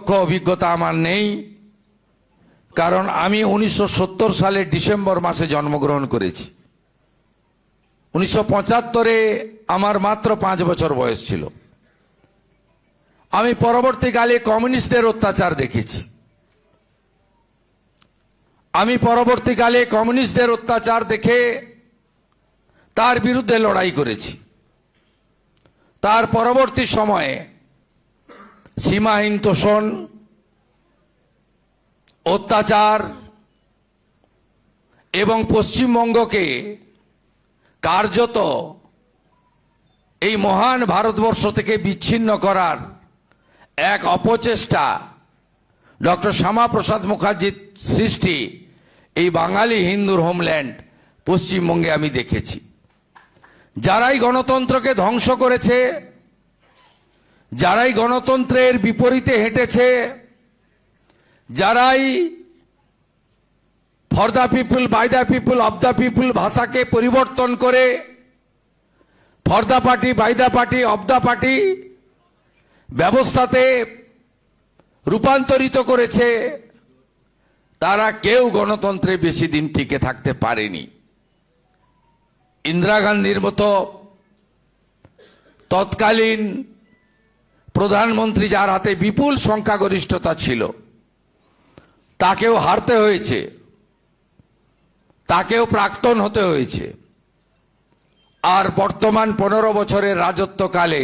প্রত্যক্ষ অভিজ্ঞতা আমার নেই, কারণ আমি 1970 সালের ডিসেম্বর মাসে জন্মগ্রহণ করেছি। 1975-এ আমার মাত্র 5 বছর বয়স ছিল। আমি পরবর্তীকালে কমিউনিস্টদের অত্যাচার দেখেছি। আমি পরবর্তীকালে কমিউনিস্টদের অত্যাচার দেখে তার বিরুদ্ধে লড়াই করেছি। তার পরবর্তী সময়ে সীমাহীন তোষণ, অত্যাচার এবং পশ্চিমবঙ্গকে কার্যত এই মহান ভারতবর্ষ থেকে বিচ্ছিন্ন করার এক অপচেষ্টা ডক্টর শ্যামাপ্রসাদ মুখার্জির সৃষ্টি এই বাঙালি হিন্দুর হোমল্যান্ড পশ্চিমবঙ্গে আমি দেখেছি। যারাই গণতন্ত্রকে ধ্বংস করেছে, যারাই গণতন্ত্রের বিপরীতে হেঁটেছে, যারাই for the people, by the people, of the people ভাষাকে পরিবর্তন করে for the party, by the party, of the party ব্যবস্থাতে রূপান্তরিত করেছে, তারা কেউ গণতন্ত্রে বেশি দিন টিকে থাকতে পারেনি। ইন্দিরা গান্ধীর মতো তৎকালীন প্রধানমন্ত্রী, যার হাতে বিপুল সংখ্যাগরিষ্ঠতা ছিল, তাকেও হারতে হয়েছে, তাকেও প্রাক্তন হতে হয়েছে। আর বর্তমান 15 বছরের রাজত্বকালে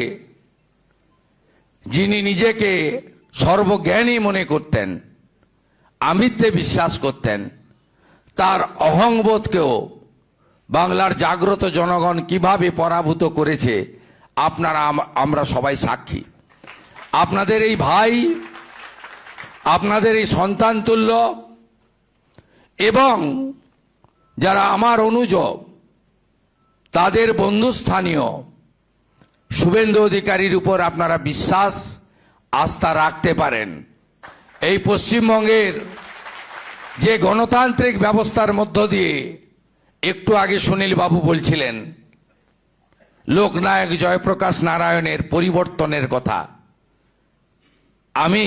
যিনি নিজেকে সর্বজ্ঞানী মনে করতেন, আমিত্বে বিশ্বাস করতেন, তার অহংবোধকেও বাংলার জাগ্রত জনগণ কিভাবে পরাভূত করেছে আপনারা আমরা সবাই সাক্ষী। আপনাদের এই ভাই, আপনাদের এই সন্তান তুল্য এবং যারা আমার অনুজ, তাদের বন্ধুস্থানীয় শুভেন্দু অধিকারীর উপর আপনারা বিশ্বাস, আস্থা রাখতে পারেন। এই পশ্চিমবঙ্গের যে গণতান্ত্রিক ব্যবস্থার মধ্য দিয়ে একটু আগে সুনীল বাবু বলছিলেন লোকনায়ক জয়প্রকাশ নারায়ণের পরিবর্তনের কথা, আমি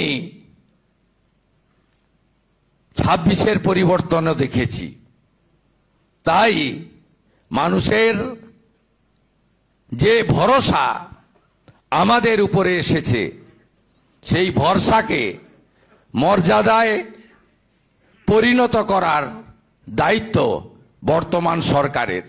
26-এর পরিবর্তনও দেখেছি। তাই মানুষের যে ভরসা আমাদের উপরে এসেছে, সেই ভরসাকে মর্যাদায় পরিণত করার দায়িত্ব বর্তমান সরকারের।